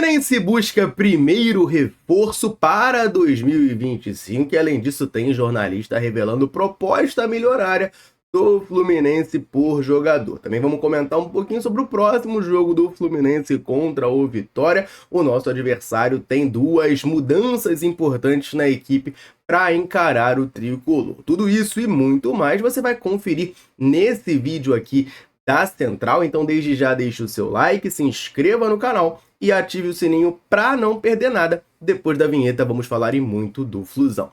Fluminense busca primeiro reforço para 2025 e, além disso, tem jornalista revelando proposta milionária do Fluminense por jogador. Também vamos comentar um pouquinho sobre o próximo jogo do Fluminense contra o Vitória. O nosso adversário tem duas mudanças importantes na equipe para encarar o tricolor. Tudo isso e muito mais você vai conferir nesse vídeo aqui da Central. Então, desde já, deixe o seu like, se inscreva no canal e ative o sininho para não perder nada. Depois da vinheta, vamos falar e muito do Flusão.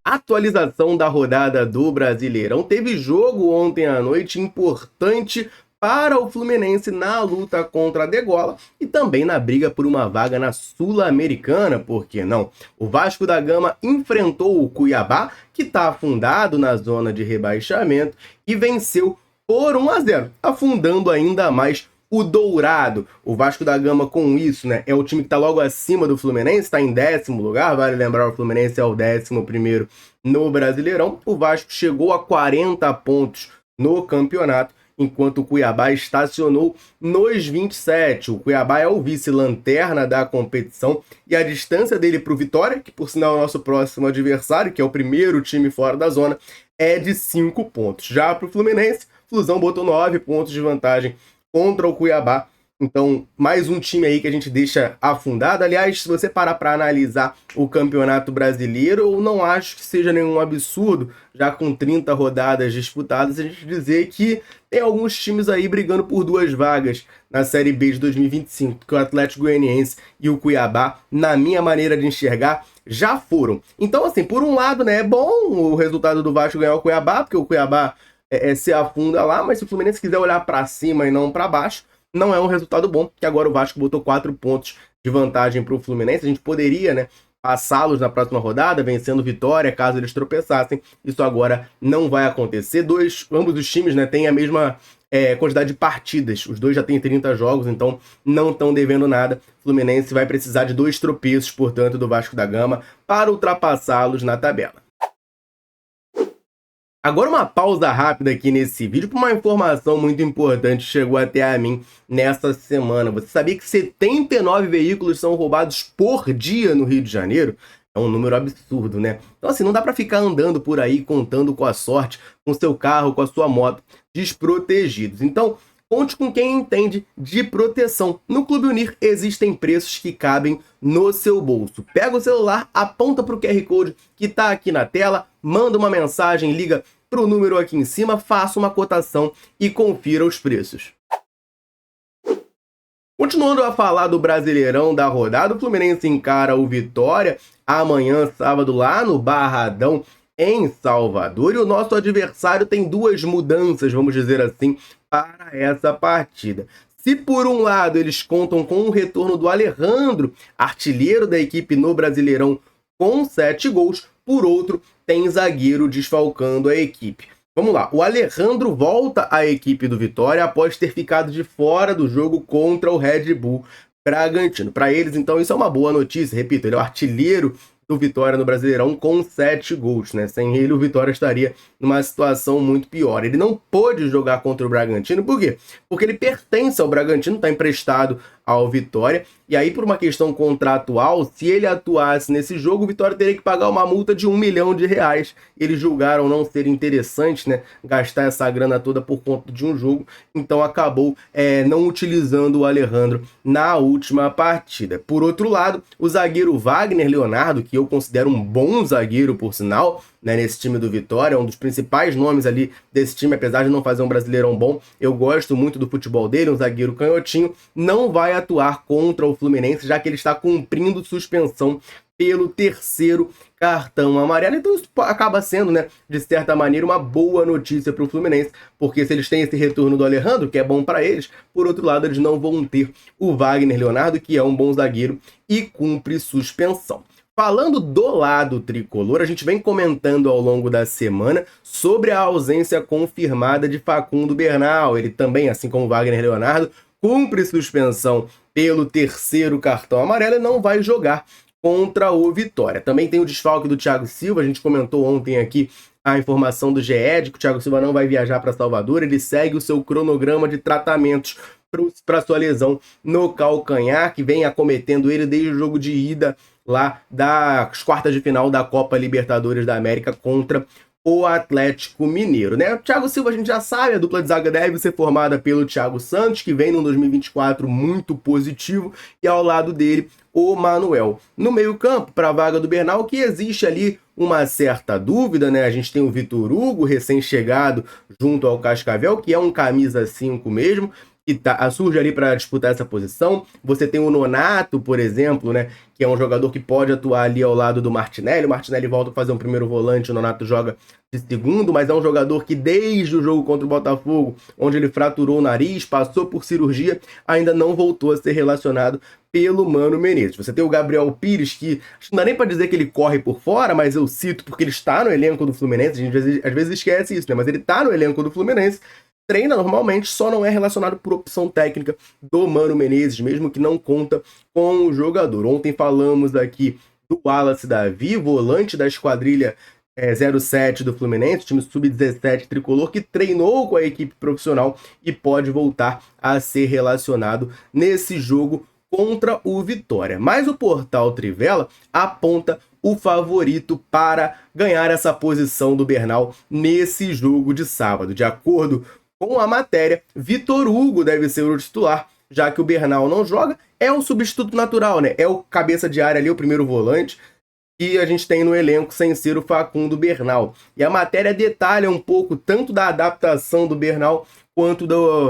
Atualização da rodada do Brasileirão. Teve jogo ontem à noite importante para o Fluminense na luta contra a degola e também na briga por uma vaga na Sul-Americana, por que não? O Vasco da Gama enfrentou o Cuiabá, que está afundado na zona de rebaixamento, e venceu por 1-0, afundando ainda mais o Dourado. O Vasco da Gama, com isso, né, é o time que está logo acima do Fluminense, está em 10º lugar, vale lembrar, o Fluminense é o 11º no Brasileirão. O Vasco chegou a 40 pontos no campeonato, enquanto o Cuiabá estacionou nos 27. O Cuiabá é o vice-lanterna da competição e a distância dele para o Vitória, que por sinal é o nosso próximo adversário, que é o primeiro time fora da zona, é de 5 pontos. Já para o Fluminense, Flusão botou 9 pontos de vantagem contra o Cuiabá. Então, mais um time aí que a gente deixa afundado. Aliás, se você parar para analisar o Campeonato Brasileiro, eu não acho que seja nenhum absurdo, já com 30 rodadas disputadas, a gente dizer que tem alguns times aí brigando por 2 vagas na Série B de 2025, que o Atlético Goianiense e o Cuiabá, na minha maneira de enxergar, já foram. Então, assim, por um lado, né, é bom o resultado do Vasco ganhar o Cuiabá, porque o Cuiabá se afunda lá, mas se o Fluminense quiser olhar para cima e não para baixo, não é um resultado bom, que agora o Vasco botou 4 pontos de vantagem para o Fluminense. A gente poderia, né, passá-los na próxima rodada, vencendo Vitória, caso eles tropeçassem. Isso agora não vai acontecer. Ambos os times, né, têm a mesma quantidade de partidas. Os dois já têm 30 jogos, então não estão devendo nada. O Fluminense vai precisar de 2 tropeços, portanto, do Vasco da Gama para ultrapassá-los na tabela. Agora uma pausa rápida aqui nesse vídeo para uma informação muito importante que chegou até a mim nesta semana. Você sabia que 79 veículos são roubados por dia no Rio de Janeiro? É um número absurdo, né? Então assim, não dá para ficar andando por aí contando com a sorte, com seu carro, com a sua moto, desprotegidos. Então, conte com quem entende de proteção. No Clube Unir existem preços que cabem no seu bolso. Pega o celular, aponta para o QR Code que está aqui na tela, manda uma mensagem, liga para o número aqui em cima, faça uma cotação e confira os preços. Continuando a falar do Brasileirão da rodada, o Fluminense encara o Vitória amanhã, sábado, lá no Barradão, em Salvador. E o nosso adversário tem 2 mudanças, vamos dizer assim, para essa partida. Se por um lado eles contam com o retorno do Alejandro, artilheiro da equipe no Brasileirão, com 7 gols, por outro tem zagueiro desfalcando a equipe. Vamos lá, o Alejandro volta à equipe do Vitória após ter ficado de fora do jogo contra o Red Bull Bragantino. Para eles, então, isso é uma boa notícia. Repito, ele é o artilheiro do Vitória no Brasileirão com 7 gols, né? Sem ele, o Vitória estaria numa situação muito pior. Ele não pôde jogar contra o Bragantino, por quê? Porque ele pertence ao Bragantino, está emprestado ao Vitória, e aí por uma questão contratual, se ele atuasse nesse jogo, o Vitória teria que pagar uma multa de R$1 milhão. Eles julgaram não ser interessante, né, gastar essa grana toda por conta de um jogo, então acabou não utilizando o Alejandro na última partida. Por outro lado, o zagueiro Wagner Leonardo, que eu considero um bom zagueiro, por sinal, né, nesse time do Vitória, um dos principais nomes ali desse time, apesar de não fazer um Brasileirão bom, eu gosto muito do futebol dele, um zagueiro canhotinho, não vai atuar contra o Fluminense, já que ele está cumprindo suspensão pelo 3º cartão amarelo. Então isso acaba sendo, né, de certa maneira, uma boa notícia para o Fluminense, porque se eles têm esse retorno do Alejandro, que é bom para eles, por outro lado, eles não vão ter o Wagner Leonardo, que é um bom zagueiro e cumpre suspensão. Falando do lado tricolor, a gente vem comentando ao longo da semana sobre a ausência confirmada de Facundo Bernal. Ele também, assim como Wagner Leonardo, cumpre suspensão pelo 3º cartão amarelo e não vai jogar contra o Vitória. Também tem o desfalque do Thiago Silva, a gente comentou ontem aqui a informação do GE de que o Thiago Silva não vai viajar para Salvador, ele segue o seu cronograma de tratamentos para sua lesão no calcanhar, que vem acometendo ele desde o jogo de ida lá das quartas de final da Copa Libertadores da América contra o Atlético Mineiro, né? O Thiago Silva a gente já sabe, a dupla de zaga deve ser formada pelo Thiago Santos, que vem num 2024 muito positivo, e ao lado dele o Manuel. No meio-campo, para a vaga do Bernal, que existe ali uma certa dúvida, né? A gente tem o Vitor Hugo, recém-chegado junto ao Cascavel, que é um camisa 5 mesmo, que surge ali para disputar essa posição. Você tem o Nonato, por exemplo, né, que é um jogador que pode atuar ali ao lado do Martinelli. O Martinelli volta a fazer um primeiro volante, o Nonato joga de segundo, mas é um jogador que desde o jogo contra o Botafogo, onde ele fraturou o nariz, passou por cirurgia, ainda não voltou a ser relacionado pelo Mano Menezes. Você tem o Gabriel Pires, que acho que não dá nem para dizer que ele corre por fora, mas eu cito porque ele está no elenco do Fluminense. A gente às vezes esquece isso, né? Mas ele está no elenco do Fluminense, treina normalmente, só não é relacionado por opção técnica do Mano Menezes, mesmo que não conta com o jogador. Ontem falamos aqui do Wallace Davi, volante da esquadrilha 07 do Fluminense, time sub-17 tricolor, que treinou com a equipe profissional e pode voltar a ser relacionado nesse jogo contra o Vitória. Mas o portal Trivela aponta o favorito para ganhar essa posição do Bernal nesse jogo de sábado. De acordo com a matéria, Vitor Hugo deve ser o titular, já que o Bernal não joga, é um substituto natural, né? É o cabeça de área ali, o primeiro volante, que a gente tem no elenco sem ser o Facundo Bernal. E a matéria detalha um pouco tanto da adaptação do Bernal quanto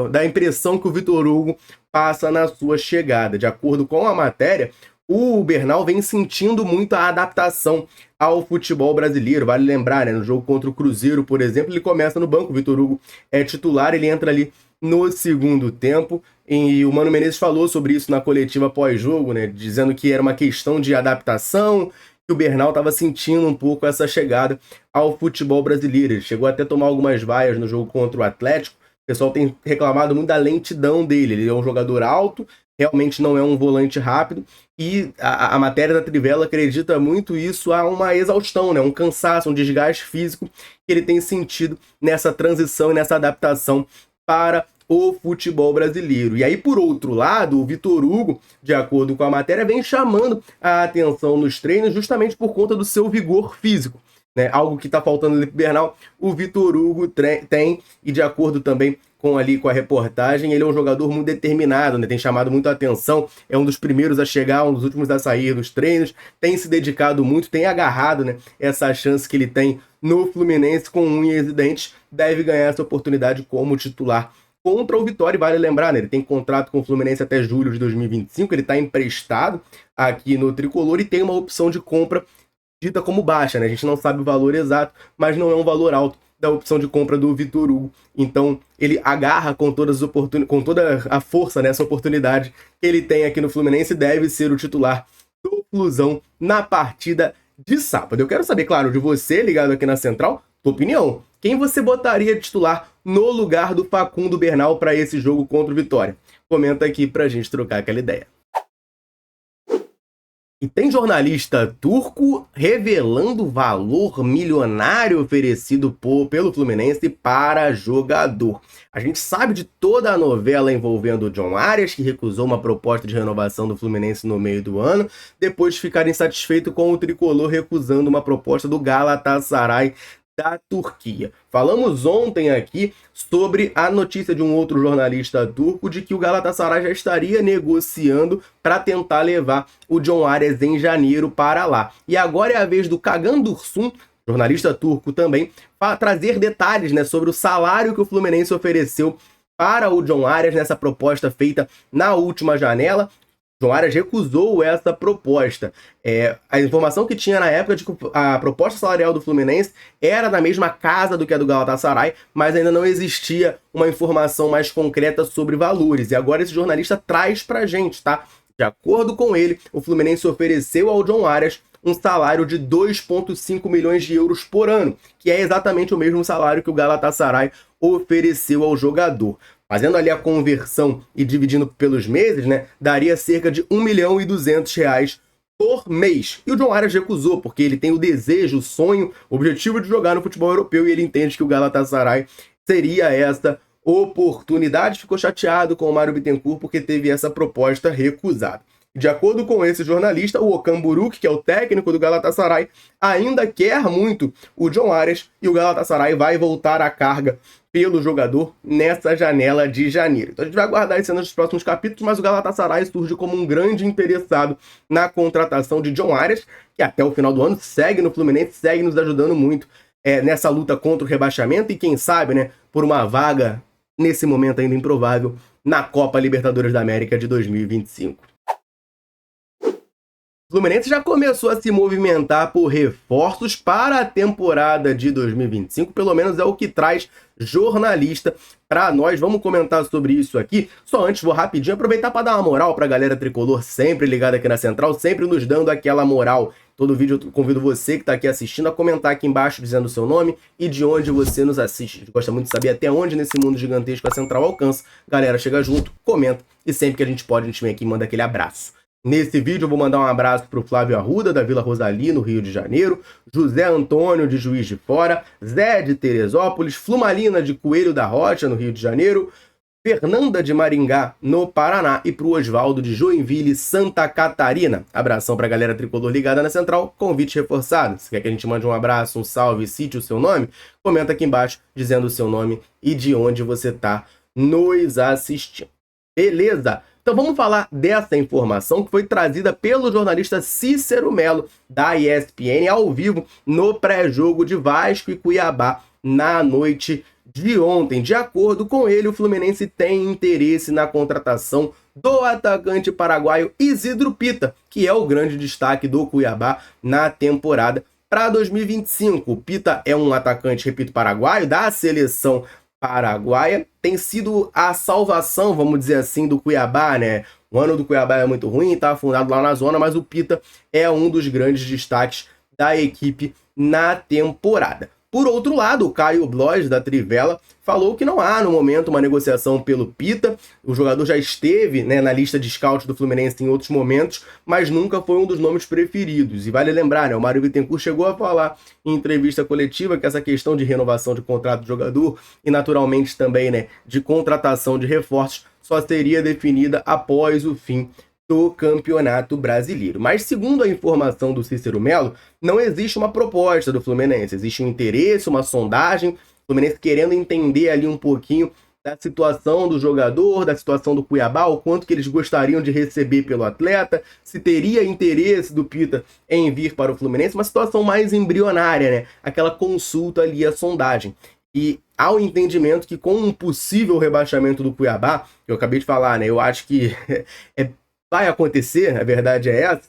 da impressão que o Vitor Hugo passa na sua chegada. De acordo com a matéria, o Bernal vem sentindo muito a adaptação ao futebol brasileiro. Vale lembrar, né, no jogo contra o Cruzeiro, por exemplo, ele começa no banco, o Vitor Hugo é titular, ele entra ali no segundo tempo, e o Mano Menezes falou sobre isso na coletiva pós-jogo, né, dizendo que era uma questão de adaptação, que o Bernal estava sentindo um pouco essa chegada ao futebol brasileiro. Ele chegou até a tomar algumas vaias no jogo contra o Atlético. O pessoal tem reclamado muito da lentidão dele. Ele é um jogador alto, realmente não é um volante rápido, e a matéria da Trivela acredita muito isso a uma exaustão, né? Um cansaço, um desgaste físico que ele tem sentido nessa transição e nessa adaptação para o futebol brasileiro. E aí, por outro lado, o Vitor Hugo, de acordo com a matéria, vem chamando a atenção nos treinos justamente por conta do seu vigor físico, né? Algo que está faltando ali pro Bernal, o Vitor Hugo tem, e de acordo também com a reportagem, ele é um jogador muito determinado, né? Tem chamado muito a atenção, é um dos primeiros a chegar, um dos últimos a sair dos treinos, tem se dedicado muito, tem agarrado, né, essa chance que ele tem no Fluminense com unhas e dentes, deve ganhar essa oportunidade como titular contra o Vitória. E vale lembrar, né, ele tem contrato com o Fluminense até julho de 2025, ele está emprestado aqui no Tricolor e tem uma opção de compra dita como baixa, né? A gente não sabe o valor exato, mas não é um valor alto da opção de compra do Vitor Hugo. Então, ele agarra com toda a força nessa oportunidade que ele tem aqui no Fluminense e deve ser o titular do Flusão na partida de sábado. Eu quero saber, claro, de você ligado aqui na Central, tua opinião. Quem você botaria de titular no lugar do Facundo Bernal para esse jogo contra o Vitória? Comenta aqui pra gente trocar aquela ideia. E tem jornalista turco revelando valor milionário oferecido pelo Fluminense para jogador. A gente sabe de toda a novela envolvendo o John Arias, que recusou uma proposta de renovação do Fluminense no meio do ano, depois de ficar insatisfeito com o tricolor recusando uma proposta do Galatasaray da Turquia. Falamos ontem aqui sobre a notícia de um outro jornalista turco de que o Galatasaray já estaria negociando para tentar levar o John Arias em janeiro para lá. E agora é a vez do Kagan Dursun, jornalista turco também, para trazer detalhes, né, sobre o salário que o Fluminense ofereceu para o John Arias nessa proposta feita na última janela. John Arias recusou essa proposta. A informação que tinha na época de que a proposta salarial do Fluminense era na mesma casa do que a do Galatasaray, mas ainda não existia uma informação mais concreta sobre valores. E agora esse jornalista traz pra gente, tá? De acordo com ele, o Fluminense ofereceu ao John Arias um salário de 2,5 milhões de euros por ano, que é exatamente o mesmo salário que o Galatasaray ofereceu ao jogador. Fazendo ali a conversão e dividindo pelos meses, né, daria cerca de R$ 1.200.000 por mês. E o John Arias recusou, porque ele tem o desejo, o sonho, o objetivo de jogar no futebol europeu, e ele entende que o Galatasaray seria essa oportunidades, ficou chateado com o Mário Bittencourt porque teve essa proposta recusada. De acordo com esse jornalista, o Okan Buruk, que é o técnico do Galatasaray, ainda quer muito o John Arias e o Galatasaray vai voltar à carga pelo jogador nessa janela de janeiro. Então a gente vai aguardar as cenas dos próximos capítulos, mas o Galatasaray surge como um grande interessado na contratação de John Arias, que até o final do ano segue no Fluminense, segue nos ajudando muito nessa luta contra o rebaixamento e quem sabe, né, por uma vaga, nesse momento ainda improvável, na Copa Libertadores da América de 2025. O Fluminense já começou a se movimentar por reforços para a temporada de 2025, pelo menos é o que traz jornalista para nós. Vamos comentar sobre isso aqui. Só antes, vou rapidinho aproveitar para dar uma moral para a galera tricolor, sempre ligada aqui na Central, sempre nos dando aquela moral. Todo vídeo eu convido você que está aqui assistindo a comentar aqui embaixo dizendo o seu nome e de onde você nos assiste. A gente gosta muito de saber até onde nesse mundo gigantesco a Central alcança. Galera, chega junto, comenta e sempre que a gente pode, a gente vem aqui e manda aquele abraço. Nesse vídeo eu vou mandar um abraço para o Flávio Arruda, da Vila Rosali, no Rio de Janeiro, José Antônio, de Juiz de Fora, Zé, de Teresópolis, Flumalina, de Coelho da Rocha, no Rio de Janeiro, Fernanda, de Maringá, no Paraná, e para o Oswaldo, de Joinville, Santa Catarina. Abração para a galera tricolor ligada na Central, convite reforçado. Se quer que a gente mande um abraço, um salve, cite o seu nome, comenta aqui embaixo dizendo o seu nome e de onde você está nos assistindo. Beleza? Então vamos falar dessa informação que foi trazida pelo jornalista Cícero Melo, da ESPN, ao vivo no pré-jogo de Vasco e Cuiabá na noite de ontem. De acordo com ele, o Fluminense tem interesse na contratação do atacante paraguaio Isidro Pita, que é o grande destaque do Cuiabá na temporada para 2025. O Pita é um atacante, repito, paraguaio, da seleção paraguaia, tem sido a salvação, vamos dizer assim, do Cuiabá, né? O ano do Cuiabá é muito ruim, tá afundado lá na zona, mas o Pita é um dos grandes destaques da equipe na temporada. Por outro lado, o Caio Blois, da Trivela, falou que não há, no momento, uma negociação pelo Pita. O jogador já esteve, né, na lista de scout do Fluminense em outros momentos, mas nunca foi um dos nomes preferidos. E vale lembrar, né, o Mário Bittencourt chegou a falar em entrevista coletiva que essa questão de renovação de contrato do jogador e, naturalmente, também, né, de contratação de reforços só seria definida após o fim do Campeonato Brasileiro. Mas, segundo a informação do Cícero Melo, não existe uma proposta do Fluminense, existe um interesse, uma sondagem, o Fluminense querendo entender ali um pouquinho da situação do jogador, da situação do Cuiabá, o quanto que eles gostariam de receber pelo atleta, se teria interesse do Pita em vir para o Fluminense, uma situação mais embrionária, né? Aquela consulta ali, a sondagem. E há o entendimento que com um possível rebaixamento do Cuiabá, que eu acabei de falar, né? Eu acho que vai acontecer, a verdade é essa,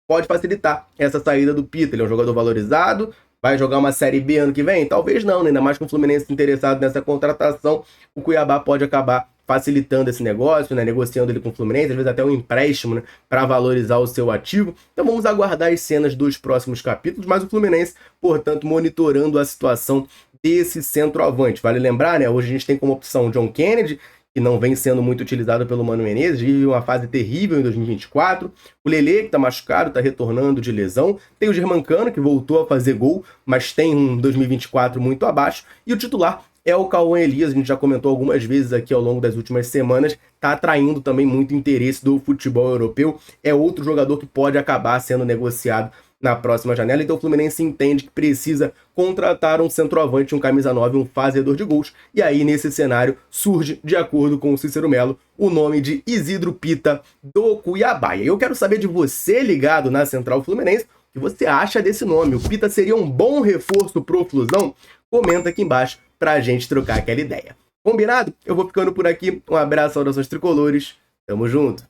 pode facilitar essa saída do Pita. Ele é um jogador valorizado, vai jogar uma Série B ano que vem? Talvez não, né? Ainda mais com o Fluminense interessado nessa contratação, o Cuiabá pode acabar facilitando esse negócio, né? Negociando ele com o Fluminense, às vezes até um empréstimo, né? Para valorizar o seu ativo. Então vamos aguardar as cenas dos próximos capítulos, mas o Fluminense, portanto, monitorando a situação desse centroavante. Vale lembrar, né? Hoje a gente tem como opção o John Kennedy, que não vem sendo muito utilizado pelo Mano Menezes, vive uma fase terrível em 2024. O Lelê, que está machucado, está retornando de lesão. Tem o Germancano, que voltou a fazer gol, mas tem um 2024 muito abaixo. E o titular é o Cauã Elias, a gente já comentou algumas vezes aqui ao longo das últimas semanas, está atraindo também muito interesse do futebol europeu. É outro jogador que pode acabar sendo negociado na próxima janela, então o Fluminense entende que precisa contratar um centroavante, um camisa 9, um fazedor de gols, e aí nesse cenário surge, de acordo com o Cícero Melo, o nome de Isidro Pita do Cuiabá. E eu quero saber de você ligado na Central Fluminense, o que você acha desse nome? O Pita seria um bom reforço pro Flusão? Comenta aqui embaixo pra gente trocar aquela ideia. Combinado? Eu vou ficando por aqui, um abraço, saudações tricolores, tamo junto!